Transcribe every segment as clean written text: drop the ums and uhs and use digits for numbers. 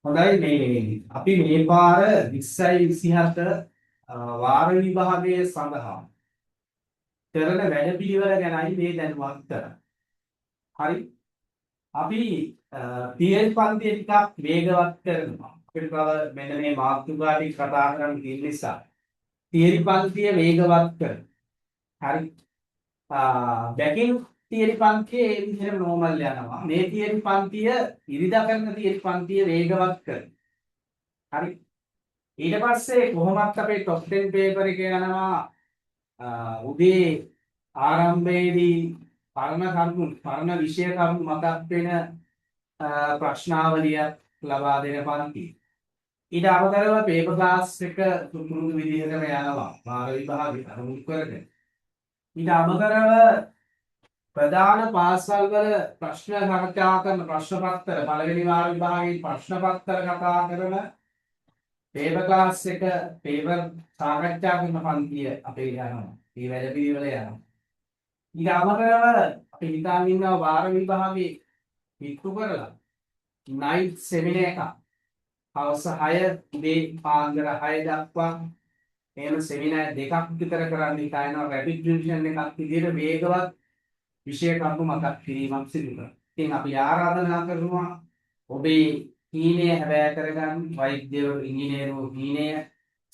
හොඳයි මේ අපි මේ පාර 20යි 27 වාර විභාගයේ සඳහා කරන වැඩපිළිවෙල ගැනයි මේ දැනුවත් කරන්නේ. හරි. අපි තියරි පන්තිය ටිකක් වේගවත් කරනවා. අපිට තව මෙන්න මේ මාතෘකා ටික කතා කරන්න තියෙන නිසා තියරි පන්තිය වේගවත් කරනවා. හරි. බැකින් තියරි පන්තියේ ඒ විදිහට නෝමල් යනවා. මේ තියරි පන්තිය ඉරිදා කරන තියරි පන්තිය වේගවත් කරනවා. හරි. ඊට පස්සේ කොහොමත් අපේ টොප් 10 පේපර් එක යනවා උදේ ආරම්භයේදී පරණ විෂය කරුණු මතක් වෙන ප්‍රශ්නාවලියක් ලබා දෙන පන්ති. ඊට අමතරව පේපර් ක්ලාස් එක තුරුදු විදිහටම යනවා වාර විභාගෙට අනුමුත් කරගෙන. ඊට අමතරව ප්‍රධාන පාසල් වල ප්‍රශ්න කතා කරන ප්‍රශ්න පත්‍ර පළවෙනි වාර විභාගයේ ප්‍රශ්න පත්‍ර කතා කරන පේපර් ක්ලාස් එක පේපර් සාකච්ඡා කරන පන්තිය අපේ යනවා. මේ වැඩ පිළිවෙල යනවා. ඊට අමතරව අපි හිතාගෙන ඉන්නවා වාර විභාගයේ පිටු කරලා නයිට් සෙමිනාර් එකක් හවස 6 උදේ පාන්දර 6 දක්වා එහෙම සෙමිනාර් දෙකක් විතර කරන්න හිතානවා රැපිඩ් රිවිෂන් එකක් විදිහට වේගවත් විෂය කරුණු මතක් කිරීමක් සිදු කරනවා. ඉතින් අපි ආරාධනා කරනවා ඔබේ හීනය හැබෑ කරගන්න වෛද්‍යවරු ඉංජිනේරුවෝ හීනය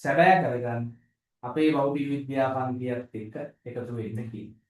සැබෑ කරගන්න අපේ භෞතික විද්‍යා පන්තියත් එක්ක එකතු වෙන්න කියලා.